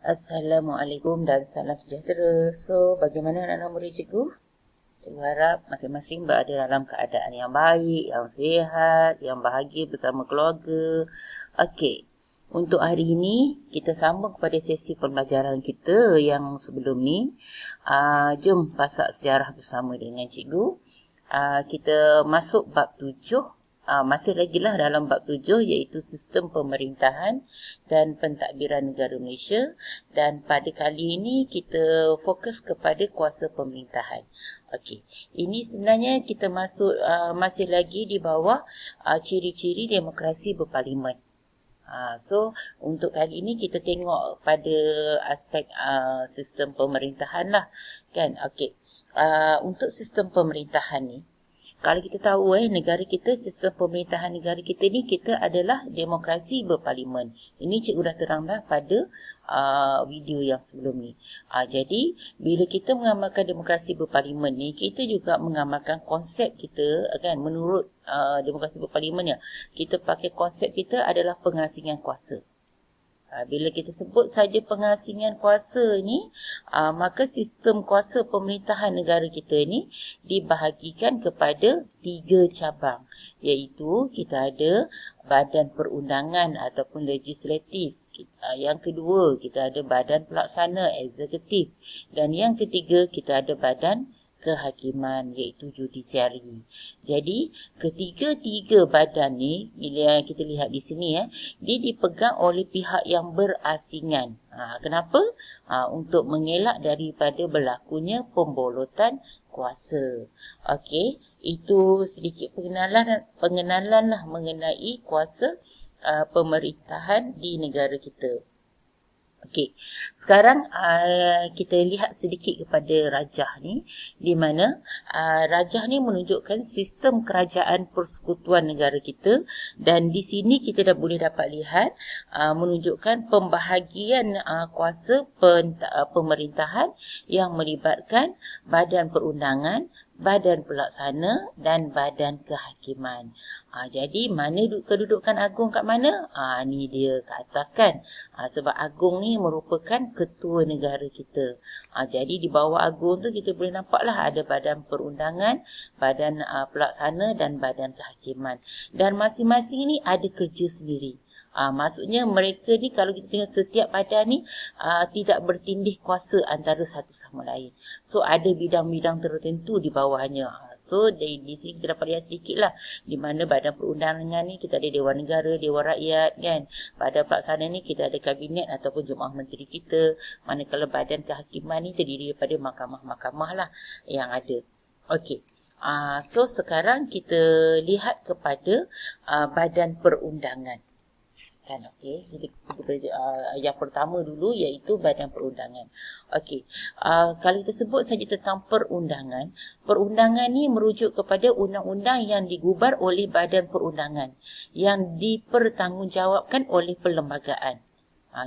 Assalamualaikum dan salam sejahtera. So, bagaimana anak-anak murid cikgu? Cikgu harap masing-masing berada dalam keadaan yang baik, yang sihat, yang bahagia bersama keluarga. Okey, untuk hari ini kita sambung kepada sesi pembelajaran kita yang sebelum ni. Jom pasak sejarah bersama dengan cikgu. Kita masuk bab 7. Masih lagi lah dalam bab 7 iaitu sistem pemerintahan dan pentadbiran negara Malaysia, dan pada kali ini kita fokus kepada kuasa pemerintahan. Okey, ini sebenarnya kita masuk masih lagi di bawah ciri-ciri demokrasi berparlimen. So untuk kali ini kita tengok pada aspek sistem pemerintahan lah kan. Okey, untuk sistem pemerintahan ni, kalau kita tahu negara kita, sistem pemerintahan negara kita ni, kita adalah demokrasi berparlimen. Ini cikgu dah terang dah pada video yang sebelum ni. Jadi bila kita mengamalkan demokrasi berparlimen ni, kita juga mengamalkan konsep kita kan, menurut demokrasi berparlimen ya, kita pakai konsep kita adalah pengasingan kuasa. Bila kita sebut saja pengasingan kuasa ni, maka sistem kuasa pemerintahan negara kita ni dibahagikan kepada 3 cabang, iaitu kita ada badan perundangan ataupun legislatif. Yang kedua, kita ada badan pelaksana eksekutif, dan yang ketiga kita ada badan kehakiman iaitu judisiari. Jadi ketiga-tiga badan ni, bila kita lihat di sini dia dipegang oleh pihak yang berasingan. Kenapa? Untuk mengelak daripada berlakunya pembolotan kuasa. Okey, itu sedikit pengenalan lah mengenai kuasa pemerintahan di negara kita. Okey, sekarang kita lihat sedikit kepada rajah ni, di mana rajah ni menunjukkan sistem kerajaan persekutuan negara kita, dan di sini kita dah boleh dapat lihat menunjukkan pembahagian kuasa pemerintahan yang melibatkan badan perundangan, badan pelaksana dan badan kehakiman. Jadi mana kedudukan agung kat mana? Ni dia kat atas kan. Sebab agung ni merupakan ketua negara kita. Jadi di bawah agung tu kita boleh nampaklah ada badan perundangan, badan pelaksana dan badan kehakiman. Dan masing-masing ni ada kerja sendiri. Maksudnya mereka ni, kalau kita tengok setiap badan ni tidak bertindih kuasa antara satu sama lain. So ada bidang-bidang tertentu di bawahnya. So di sini kita dapat lihat sedikit lah, di mana badan perundangan ni kita ada Dewan Negara, Dewan Rakyat kan. Badan pelaksana ni kita ada kabinet ataupun jemaah menteri kita. Manakala badan kehakiman ni terdiri daripada mahkamah-mahkamah lah yang ada. Okey. So sekarang kita lihat kepada badan perundangan. Kan, okey. Jadi yang pertama dulu iaitu badan perundangan. Okey. Kalau kita sebut saja tentang perundangan, perundangan ni merujuk kepada undang-undang yang digubar oleh badan perundangan yang dipertanggungjawabkan oleh perlembagaan.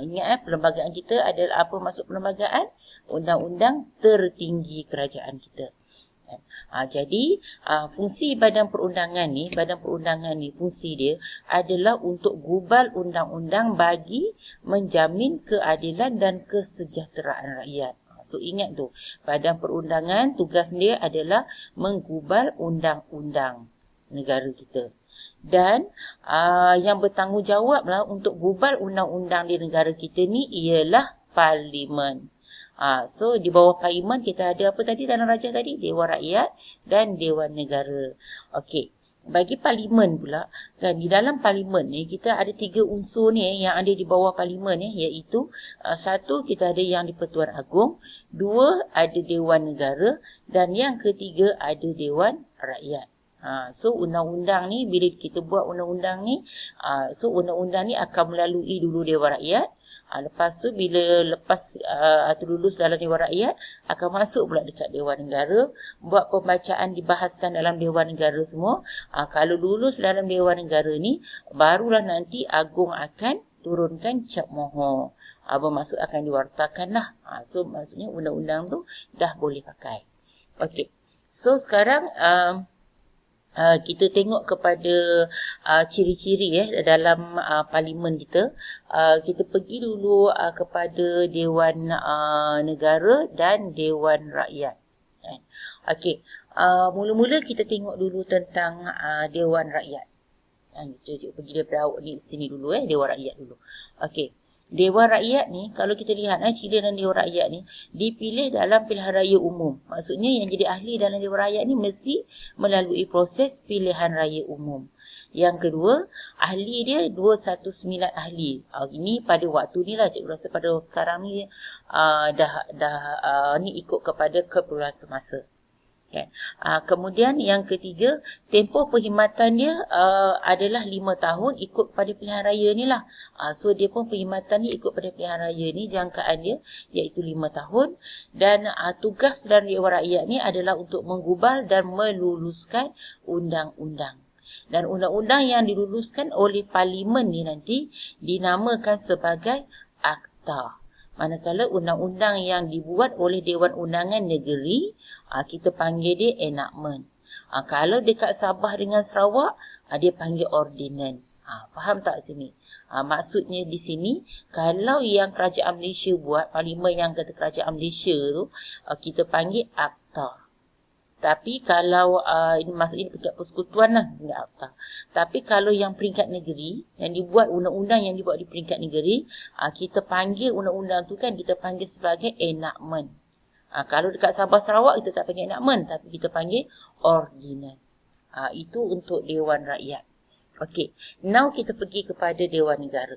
Ingat perlembagaan kita adalah apa maksud perlembagaan? Undang-undang tertinggi kerajaan kita. Jadi fungsi badan perundangan ni fungsi dia adalah untuk gubal undang-undang bagi menjamin keadilan dan kesejahteraan rakyat. So ingat tu, badan perundangan tugas dia adalah menggubal undang-undang negara kita. Dan yang bertanggungjawablah untuk gubal undang-undang di negara kita ni ialah parlimen. So di bawah parlimen kita ada apa tadi dalam rajah tadi? Dewan Rakyat dan Dewan Negara. Okey. Bagi parlimen pula, kan, di dalam parlimen ni kita ada 3 unsur ni yang ada di bawah parlimen ni, iaitu 1 kita ada yang di-Pertuan Agong, 2 ada Dewan Negara, dan yang ketiga ada Dewan Rakyat. So undang-undang ni, bila kita buat undang-undang ni, so undang-undang ni akan melalui dulu Dewan Rakyat. Lepas tu bila atau lulus dalam Dewan Rakyat, akan masuk pula dekat Dewan Negara, buat pembacaan, dibahaskan dalam Dewan Negara semua. Kalau lulus dalam Dewan Negara ni, barulah nanti Agong akan turunkan cap mohon. Bermaksud akan diwartakan lah. So maksudnya undang-undang tu dah boleh pakai. Okey. So sekarang kita tengok kepada ciri-ciri dalam parlimen kita. Kita pergi dulu kepada Dewan Negara dan Dewan Rakyat. Okey, mula-mula kita tengok dulu tentang Dewan Rakyat. Kita pergi daripada awak di sini dulu, Dewan Rakyat dulu. Okey. Dewan Rakyat ni, kalau kita lihat ciri dalam Dewan Rakyat ni, dipilih dalam pilihan raya umum. Maksudnya yang jadi ahli dalam Dewan Rakyat ni mesti melalui proses pilihan raya umum. Yang kedua, ahli dia 219 ahli. Ini pada waktu ni lah, cikgu rasa pada sekarang ni ni ikut kepada keperluan semasa. Kan? Kemudian yang ketiga, tempoh perkhidmatan dia adalah 5 tahun ikut pada pilihan raya ni lah. So dia pun perkhidmatan dia ikut pada pilihan raya ni, jangkaan dia iaitu 5 tahun. Dan tugas dari Dewan Rakyat ni adalah untuk menggubal dan meluluskan undang-undang. Dan undang-undang yang diluluskan oleh parlimen ni nanti dinamakan sebagai Akta. Manakala undang-undang yang dibuat oleh Dewan Undangan Negeri, kita panggil dia enactment. Kalau dekat Sabah dengan Sarawak, dia panggil ordinance. Faham tak sini? Maksudnya di sini, kalau yang Kerajaan Malaysia buat, parlimen yang kata Kerajaan Malaysia tu, kita panggil Akta. Tapi kalau, ini maksudnya peringkat persekutuan lah, peringkat Akta. Tapi kalau yang peringkat negeri, yang dibuat undang-undang yang dibuat di peringkat negeri, kita panggil undang-undang tu kan, kita panggil sebagai enactment. Kalau dekat Sabah Sarawak, kita tak panggil enactment, tapi kita panggil ordinance. Itu untuk Dewan Rakyat. Okey, now kita pergi kepada Dewan Negara.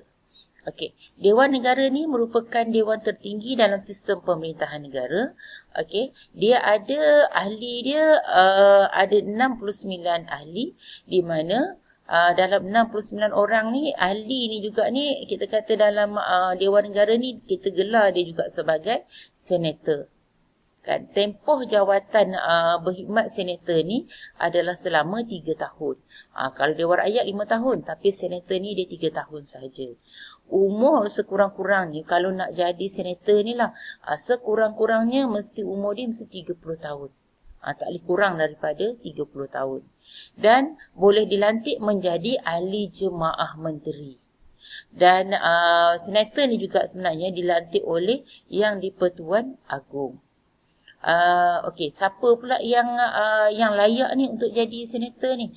Okey, Dewan Negara ni merupakan dewan tertinggi dalam sistem pemerintahan negara. Okey, dia ada ahli dia ada 69 ahli, di mana dalam 69 orang ni, ahli ni juga ni kita kata dalam Dewan Negara ni kita gelar dia juga sebagai senator. Kan, tempoh jawatan berkhidmat senator ni adalah selama 3 tahun. Kalau Dewan Rakyat 5 tahun, tapi senator ni dia 3 tahun sahaja. Umur sekurang-kurangnya kalau nak jadi senator ni lah, sekurang-kurangnya mesti umur dia mesti 30 tahun. Tak boleh kurang daripada 30 tahun. Dan boleh dilantik menjadi ahli jemaah menteri. Dan senator ni juga sebenarnya dilantik oleh Yang di-Pertuan Agong. Okey, siapa pula yang layak ni untuk jadi senator ni?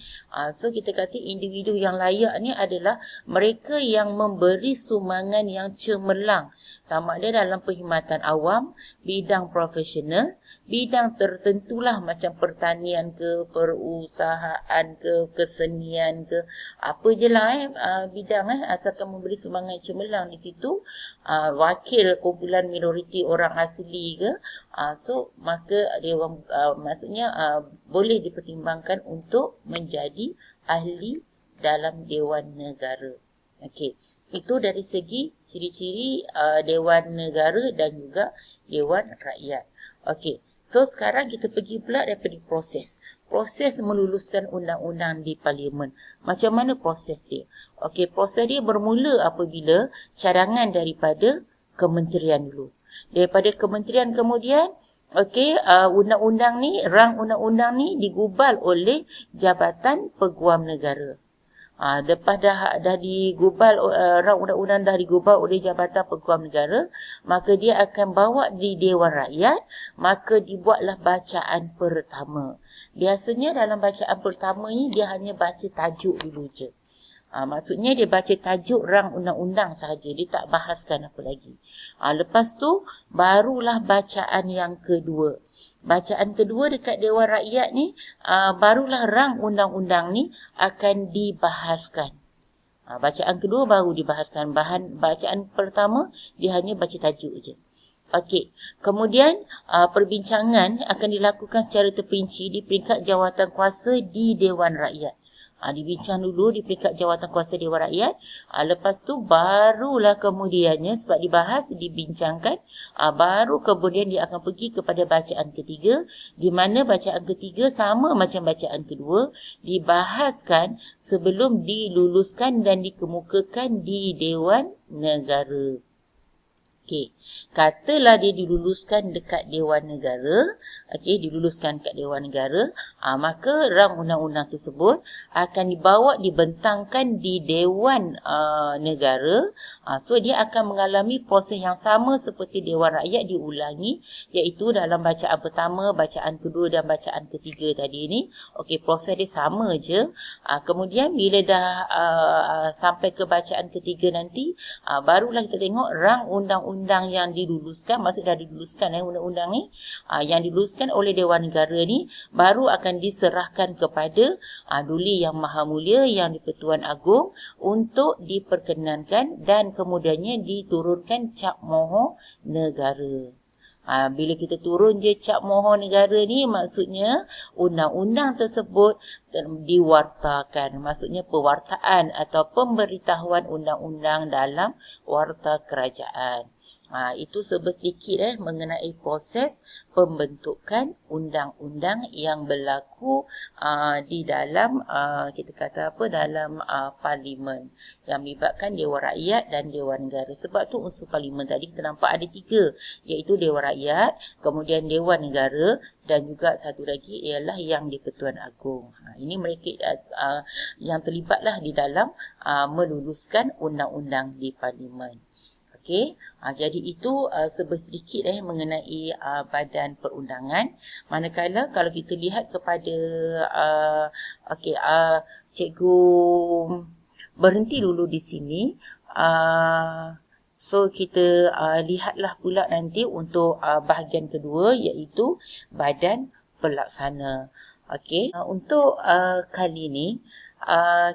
So kita kata individu yang layak ni adalah mereka yang memberi sumbangan yang cemerlang, sama ada dalam perkhidmatan awam, bidang profesional, bidang tertentulah macam pertanian ke, perusahaan ke, kesenian ke, apa je lah bidang asalkan memberi sumbangan cemerlang di situ, wakil kumpulan minoriti orang asli ke, so maka dewan maksudnya boleh dipertimbangkan untuk menjadi ahli dalam Dewan Negara. Okey, itu dari segi ciri-ciri Dewan Negara dan juga Dewan Rakyat. Okey, so sekarang kita pergi pula daripada proses. Proses meluluskan undang-undang di parlimen. Macam mana proses dia? Okey, proses dia bermula apabila cadangan daripada kementerian dulu. Daripada kementerian kemudian, okey, undang-undang ni, rang undang-undang ni digubal oleh Jabatan Peguam Negara. Lepas dah digubal, rang undang-undang dah digubal oleh Jabatan Peguam Negara, maka dia akan bawa di Dewan Rakyat, maka dibuatlah bacaan pertama. Biasanya dalam bacaan pertama ni dia hanya baca tajuk dulu je. Maksudnya dia baca tajuk rang undang-undang sahaja, dia tak bahaskan apa lagi. Lepas tu barulah bacaan yang kedua. Bacaan kedua dekat Dewan Rakyat ni, barulah rang undang-undang ni akan dibahaskan. Bacaan kedua baru dibahaskan. Bacaan pertama, dia hanya baca tajuk je. Okey, kemudian perbincangan akan dilakukan secara terperinci di peringkat jawatan kuasa di Dewan Rakyat. Dibincang dulu di peringkat jawatan kuasa Dewan Rakyat. Lepas tu barulah kemudiannya, sebab dibahas, dibincangkan, baru kemudian dia akan pergi kepada bacaan ketiga, di mana bacaan ketiga sama macam bacaan kedua, dibahaskan sebelum diluluskan dan dikemukakan di Dewan Negara. Okey, katalah dia diluluskan dekat Dewan Negara, okey, diluluskan dekat Dewan Negara, maka rang undang-undang tersebut akan dibawa dibentangkan di Dewan Negara. So dia akan mengalami proses yang sama seperti Dewan Rakyat diulangi, iaitu dalam bacaan pertama, bacaan kedua dan bacaan ketiga tadi ni. Okey, proses dia sama je. Kemudian bila dah sampai ke bacaan ketiga nanti, barulah kita tengok rang undang-undang yang diluluskan, maksud dah diluluskan undang-undang ni, yang diluluskan oleh Dewan Negara ni baru akan diserahkan kepada Duli Yang Maha Mulia, yang di-Pertuan Agong, untuk diperkenankan dan kemudiannya diturunkan cap moho negara. Bila kita turun je cap moho negara ni, maksudnya undang-undang tersebut diwartakan. Maksudnya pewartaan atau pemberitahuan undang-undang dalam warta kerajaan. Itu sedikit mengenai proses pembentukan undang-undang yang berlaku di dalam kita kata apa, dalam parlimen yang melibatkan Dewan Rakyat dan Dewan Negara. Sebab tu unsur parlimen tadi kita nampak ada 3, iaitu Dewan Rakyat, kemudian Dewan Negara dan juga satu lagi ialah yang di-Pertuan Agong. Ini mereka yang terlibatlah di dalam meluluskan undang-undang di parlimen. Okey, jadi itu sedikit mengenai badan perundangan. Manakala kalau kita lihat kepada cikgu berhenti dulu di sini. So kita lihatlah pula nanti untuk bahagian kedua, iaitu badan pelaksana. Okey, untuk kali ni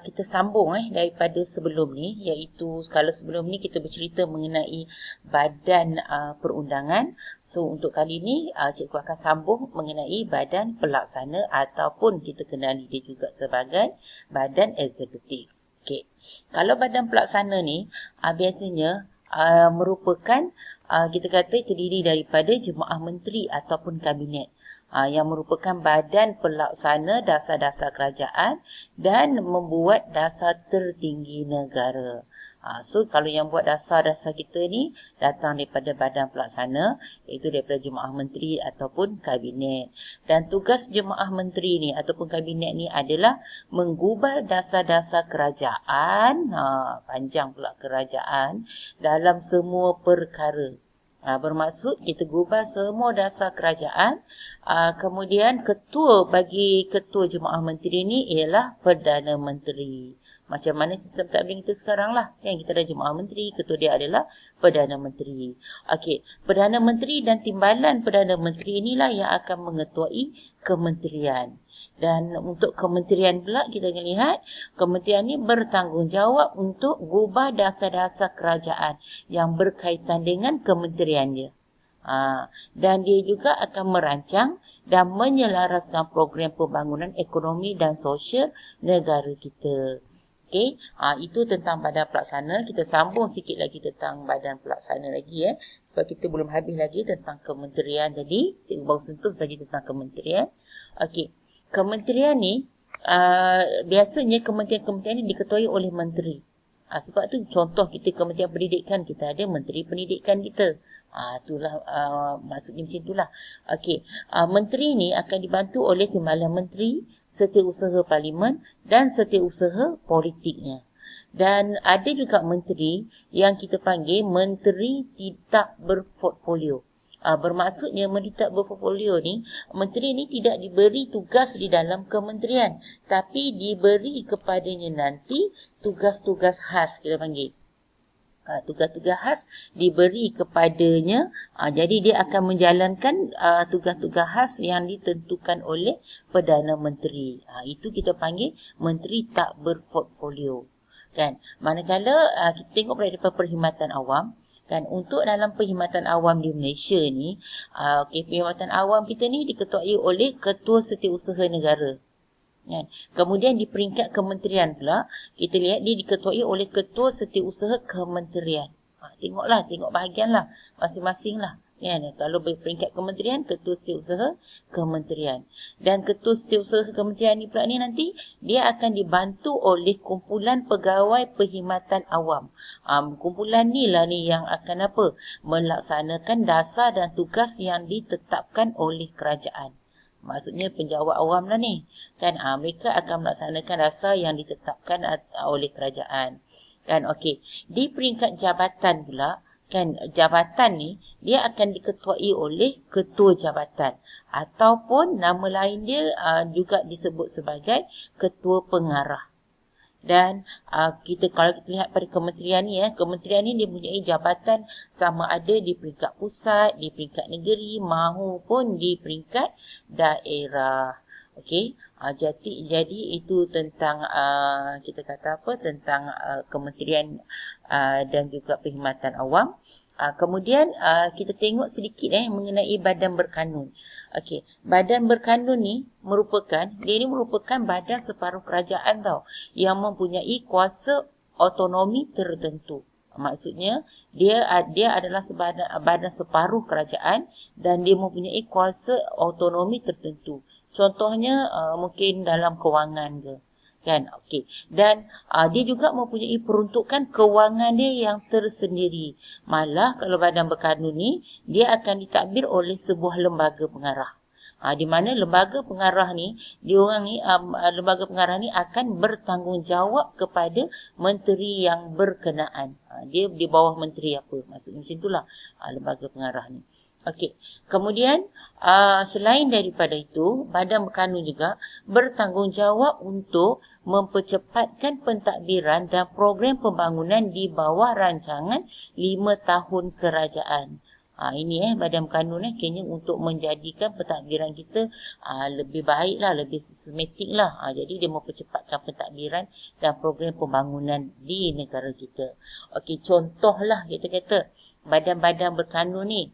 kita sambung daripada sebelum ni, iaitu kalau sebelum ni kita bercerita mengenai badan perundangan. So untuk kali ni cikgu akan sambung mengenai badan pelaksana, ataupun kita kenali dia juga sebagai badan eksekutif. Okey, kalau badan pelaksana ni biasanya merupakan kita kata terdiri daripada jemaah menteri ataupun kabinet, yang merupakan badan pelaksana dasar-dasar kerajaan dan membuat dasar tertinggi negara. So kalau yang buat dasar-dasar kita ni datang daripada badan pelaksana, iaitu daripada jemaah menteri ataupun kabinet. Dan tugas jemaah menteri ni ataupun kabinet ni adalah menggubal dasar-dasar kerajaan, panjang pula kerajaan, dalam semua perkara. Bermaksud kita gubal semua dasar kerajaan. Kemudian bagi ketua jemaah menteri ni ialah Perdana Menteri. Macam mana sistem tadbir kita sekarang lah, kan? Kita ada jemaah menteri, ketua dia adalah Perdana Menteri. Okey, Perdana Menteri dan timbalan Perdana Menteri inilah yang akan mengetuai kementerian. Dan untuk kementerian pula kita akan lihat, kementerian ini bertanggungjawab untuk gubah dasar-dasar kerajaan yang berkaitan dengan kementerian dia. Dan dia juga akan merancang dan menyelaraskan program pembangunan ekonomi dan sosial negara kita. Okey, itu tentang badan pelaksana. Kita sambung sikit lagi tentang badan pelaksana lagi sebab kita belum habis lagi tentang kementerian tadi. Cikgu baru sentuh saja tentang kementerian. Okey, kementerian ni biasanya kementerian-kementerian ni diketuai oleh menteri. Sebab tu contoh kita Kementerian Pendidikan, kita ada Menteri Pendidikan kita. Itulah maksudnya macam itulah. Okey, menteri ni akan dibantu oleh timbalan menteri, setiausaha parlimen dan setiausaha politiknya. Dan ada juga menteri yang kita panggil menteri tidak berportfolio. Bermaksudnya menteri tak berportfolio ni, menteri ni tidak diberi tugas di dalam kementerian, tapi diberi kepadanya nanti tugas-tugas khas, kita panggil. Tugas-tugas khas diberi kepadanya. Jadi dia akan menjalankan tugas-tugas khas yang ditentukan oleh Perdana Menteri. Itu kita panggil menteri tak berportfolio. Kan? Manakala kita tengok daripada perkhidmatan awam, kan, untuk dalam perkhidmatan awam di Malaysia ni, perkhidmatan awam kita ni diketuai oleh Ketua Setiausaha Negara. Kan? Kemudian di peringkat kementerian pula, kita lihat dia diketuai oleh Ketua Setiausaha Kementerian. Tengok bahagian lah, masing-masing lah. Kan? Kalau berperingkat kementerian, ketua setiausaha kementerian. Dan ketua setiausaha kementerian ni pula ni nanti dia akan dibantu oleh kumpulan pegawai perkhidmatan awam. Kumpulan ni lah ni yang akan apa? Melaksanakan dasar dan tugas yang ditetapkan oleh kerajaan. Maksudnya penjawat awam lah ni. Kan mereka akan melaksanakan dasar yang ditetapkan oleh kerajaan. Kan okey. Di peringkat jabatan pula, kan jabatan ni dia akan diketuai oleh ketua jabatan ataupun nama lain dia juga disebut sebagai ketua pengarah. Dan kalau kita lihat pada kementerian ni kementerian ni dia mempunyai jabatan sama ada di peringkat pusat, di peringkat negeri maupun di peringkat daerah. Okey, jadi itu tentang kita kata apa tentang kementerian dan juga perkhidmatan awam. Kemudian kita tengok sedikit mengenai badan berkanun. Okey, badan berkanun ni merupakan badan separuh kerajaan tau, yang mempunyai kuasa otonomi tertentu. Maksudnya dia adalah badan separuh kerajaan dan dia mempunyai kuasa otonomi tertentu. Contohnya mungkin dalam kewangan ke. Kan, okey. Dan dia juga mempunyai peruntukan kewangan dia yang tersendiri. Malah kalau badan berkanun ni dia akan ditadbir oleh sebuah lembaga pengarah. Di mana lembaga pengarah ni, lembaga pengarah ni akan bertanggungjawab kepada menteri yang berkenaan. Dia di bawah menteri apa? Maksudnya macam itulah lembaga pengarah ni. Okey. Kemudian selain daripada itu, badan berkanun juga bertanggungjawab untuk mempercepatkan pentadbiran dan program pembangunan di bawah rancangan 5 tahun kerajaan. Ini badan berkanun kena untuk menjadikan pentadbiran kita lebih baiklah, lebih sistematik lah. Jadi dia mempercepatkan pentadbiran dan program pembangunan di negara kita. Okey, contohlah kita kata badan-badan berkanun ni.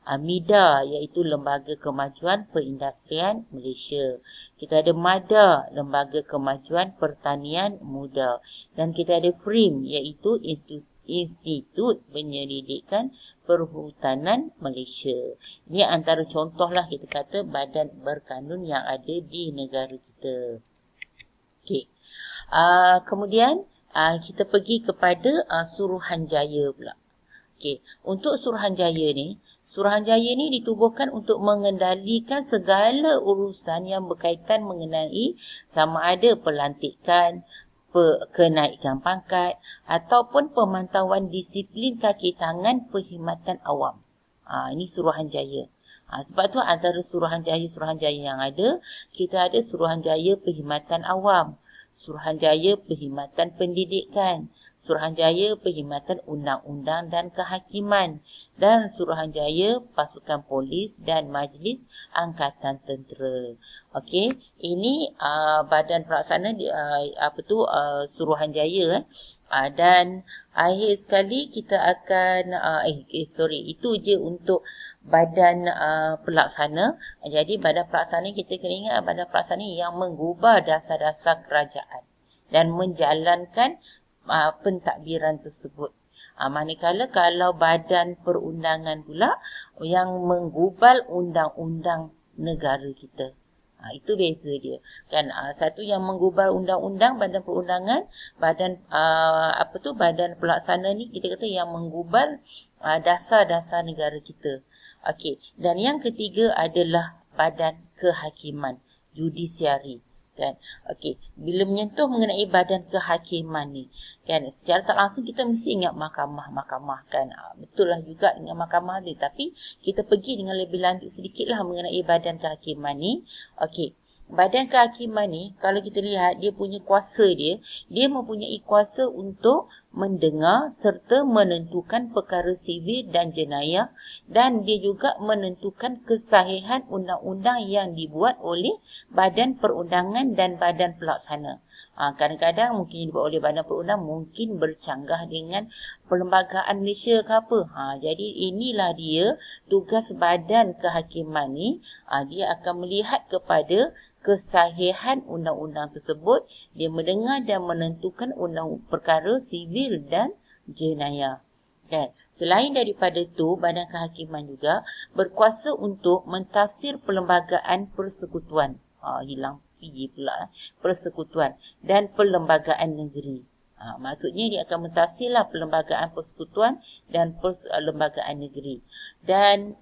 MIDA iaitu Lembaga Kemajuan Perindustrian Malaysia. Kita ada MADA, Lembaga Kemajuan Pertanian Muda. Dan kita ada FRIM iaitu Institut Penyelidikan Perhutanan Malaysia. Ini antara contohlah kita kata badan berkanun yang ada di negara kita. Okey. Kemudian kita pergi kepada Suruhanjaya pula. Okey, untuk Suruhanjaya ni ditubuhkan untuk mengendalikan segala urusan yang berkaitan mengenai sama ada pelantikan, kenaikan pangkat ataupun pemantauan disiplin kaki tangan perkhidmatan awam. Ini Suruhanjaya. Sebab tu antara Suruhanjaya yang ada, kita ada Suruhanjaya Perkhidmatan Awam, Suruhanjaya Perkhidmatan Pendidikan, Suruhanjaya Perkhidmatan Undang-Undang dan Kehakiman, dan Suruhanjaya Pasukan Polis dan Majlis Angkatan Tentera. Okey, ini badan pelaksana Suruhanjaya. Dan akhir sekali kita akan itu je untuk badan pelaksana. Jadi badan pelaksana kita kena ingat badan pelaksana yang menggubal dasar-dasar kerajaan dan menjalankan pentadbiran tersebut. Manakala kalau badan perundangan pula yang menggubal undang-undang negara kita. Itu beza dia. Kan satu yang menggubal undang-undang badan perundangan, badan badan pelaksana ni kita kata yang menggubal dasar-dasar negara kita. Okey, dan yang ketiga adalah badan kehakiman, judisiari. Kan, okey, bila menyentuh mengenai badan kehakiman ni, kan secara tak langsung kita mesti ingat mahkamah kan. Betul lah juga dengan mahkamah ni, tapi kita pergi dengan lebih lanjut sedikitlah mengenai badan kehakiman ni. Okey, badan kehakiman ni kalau kita lihat dia punya kuasa dia mempunyai kuasa untuk mendengar serta menentukan perkara sivil dan jenayah, dan dia juga menentukan kesahihan undang-undang yang dibuat oleh badan perundangan dan badan pelaksana. Kadang-kadang mungkin dibuat oleh badan perundang mungkin bercanggah dengan perlembagaan Malaysia ke apa. Jadi inilah dia tugas badan kehakiman ni. Dia akan melihat kepada kesahihan undang-undang tersebut. Dia mendengar dan menentukan undang perkara sivil dan jenayah. Kan? Selain daripada itu, Badan Kehakiman juga berkuasa untuk mentafsir perlembagaan persekutuan. Hilang PG pula. Persekutuan dan perlembagaan negeri. Maksudnya dia akan mentafsirlah perlembagaan persekutuan dan perlembagaan negeri. Dan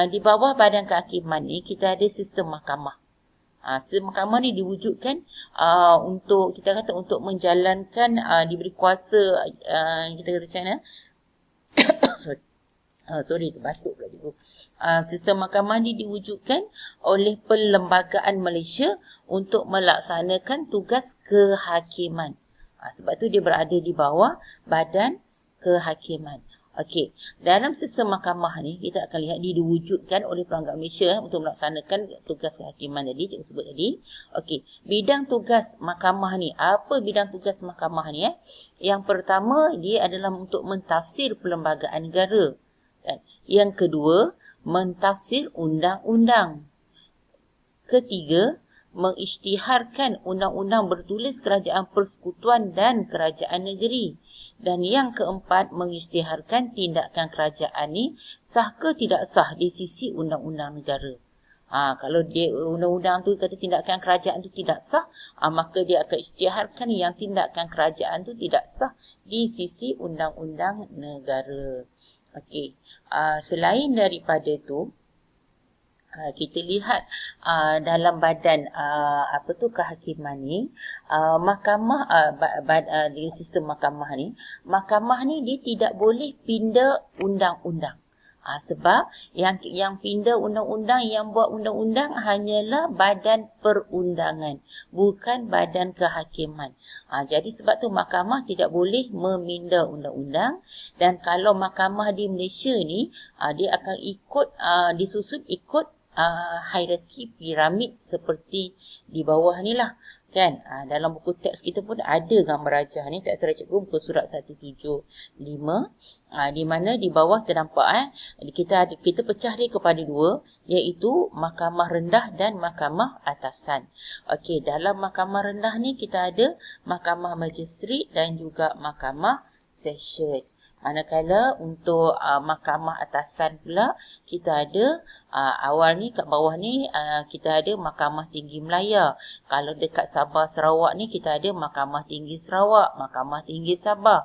di bawah Badan Kehakiman ni kita ada sistem mahkamah. Sistem mahkamah ni diwujudkan untuk kita kata untuk menjalankan diberi kuasa kita kata macam mana? sorry terbatuk pula cikgu. Sistem mahkamah ni diwujudkan oleh Perlembagaan Malaysia untuk melaksanakan tugas kehakiman. Sebab tu dia berada di bawah Badan Kehakiman. Okey, dalam sistem mahkamah ni kita akan lihat dia diwujudkan oleh Perangkat Malaysia untuk melaksanakan tugas kehakiman tadi, cikgu sebut tadi. Okey, bidang tugas mahkamah ni, apa bidang tugas mahkamah ni? Yang pertama, dia adalah untuk mentafsir perlembagaan negara. Yang kedua, mentafsir undang-undang. Ketiga, mengisytiharkan undang-undang bertulis kerajaan persekutuan dan kerajaan negeri. Dan yang keempat, mengisytiharkan tindakan kerajaan ni sah ke tidak sah di sisi undang-undang negara. Kalau dia undang-undang tu kata tindakan kerajaan tu tidak sah, maka dia akan isytiharkan yang tindakan kerajaan tu tidak sah di sisi undang-undang negara. Okey. Selain daripada tu, kita lihat dalam badan kehakiman ni, mahkamah di sistem mahkamah ni dia tidak boleh pindah undang-undang. Sebab yang pindah undang-undang, yang buat undang-undang hanyalah badan perundangan, bukan badan kehakiman. Jadi sebab tu mahkamah tidak boleh meminda undang-undang. Dan kalau mahkamah di Malaysia ni, dia akan disusun ikut hierarki piramid seperti di bawah ni lah. Kan? Dalam buku teks kita pun ada gambar rajah ni, teks rajah cikgu buku surat 175. Di mana di bawah terdampak kita pecah dia kepada dua, iaitu mahkamah rendah dan mahkamah atasan. Okey, dalam mahkamah rendah ni kita ada mahkamah magistrat dan juga mahkamah session. Manakala untuk mahkamah atasan pula kita ada awal ni kat bawah ni kita ada Mahkamah Tinggi Melaya. Kalau dekat Sabah Sarawak ni kita ada Mahkamah Tinggi Sarawak, Mahkamah Tinggi Sabah.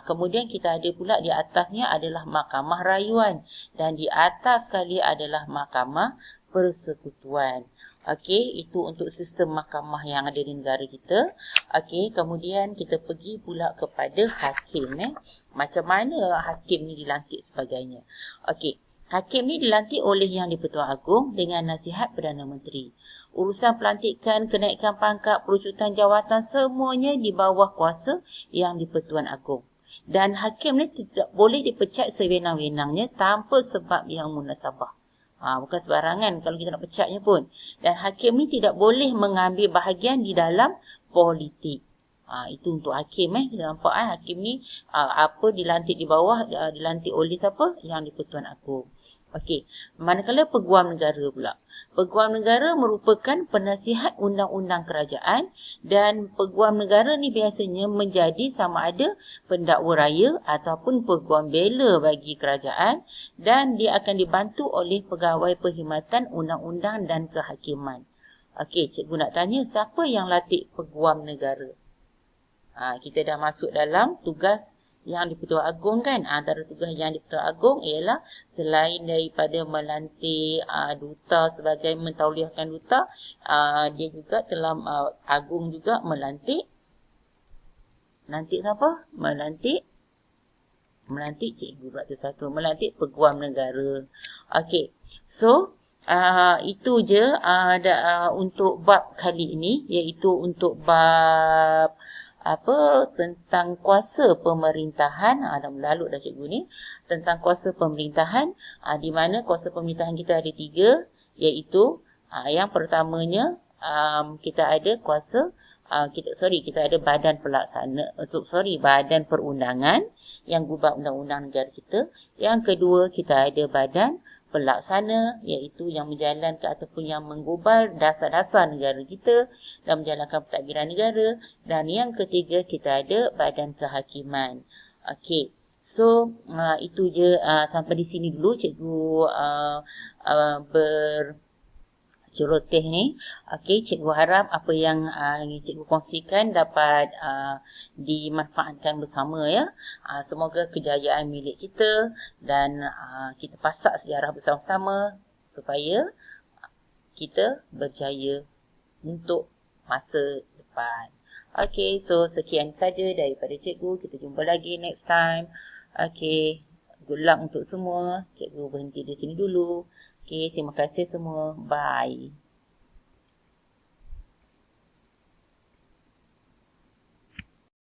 Kemudian kita ada pula di atasnya adalah Mahkamah Rayuan dan di atas sekali adalah Mahkamah Persekutuan. Okey, itu untuk sistem mahkamah yang ada di negara kita. Okey, kemudian kita pergi pula kepada hakim. Macam mana hakim ni dilantik sebagainya. Okey, hakim ni dilantik oleh Yang di-Pertuan Agong dengan nasihat Perdana Menteri. Urusan pelantikan, kenaikan pangkat, perucutan jawatan, semuanya di bawah kuasa Yang di-Pertuan Agong. Dan hakim ni tidak boleh dipecat sewenang-wenangnya tanpa sebab yang munasabah. Bukan sebarangan kalau kita nak pecatnya pun. Dan hakim ni tidak boleh mengambil bahagian di dalam politik. Itu untuk hakim. Kita nampak hakim ni dilantik di bawah, dilantik oleh siapa? Yang di-Pertuan Agong. Okey, manakala Peguam Negara pula. Peguam Negara merupakan penasihat undang-undang kerajaan dan Peguam Negara ni biasanya menjadi sama ada pendakwa raya ataupun peguam bela bagi kerajaan dan dia akan dibantu oleh Pegawai Perkhidmatan Undang-Undang dan Kehakiman. Okey, cikgu nak tanya siapa yang latih Peguam Negara? Kita dah masuk dalam tugas Yang di-Pertuan Agong kan. Antara tugas Yang di-Pertuan Agong ialah selain daripada melantik duta sebagai mentauliahkan duta, dia juga telah Agong juga melantik siapa? Melantik cikgu berarti satu, melantik Peguam Negara. Okey. So, itu je untuk bab kali ini, iaitu untuk bab tentang kuasa pemerintahan. Dah melalut dah cikgu ni. Tentang kuasa pemerintahan, di mana kuasa pemerintahan kita ada 3, iaitu yang pertamanya kita ada kuasa kita ada badan pelaksana, badan perundangan yang gubal undang-undang negara kita. Yang kedua kita ada badan pelaksana, iaitu yang menjalankan ataupun yang menggubal dasar-dasar negara kita dan menjalankan pentadbiran negara. Dan yang ketiga kita ada badan kehakiman. Okey, So, itu je sampai di sini dulu cikgu celoteh ni. Okey, cikgu harap apa yang cikgu kongsikan dapat dimanfaatkan bersama ya. Semoga kejayaan milik kita dan kita pasak sejarah bersama-sama supaya kita berjaya untuk masa depan. Okey, so sekian saja daripada cikgu. Kita jumpa lagi next time. Okey, good luck untuk semua. Cikgu berhenti di sini dulu. Okey, terima kasih semua. Bye.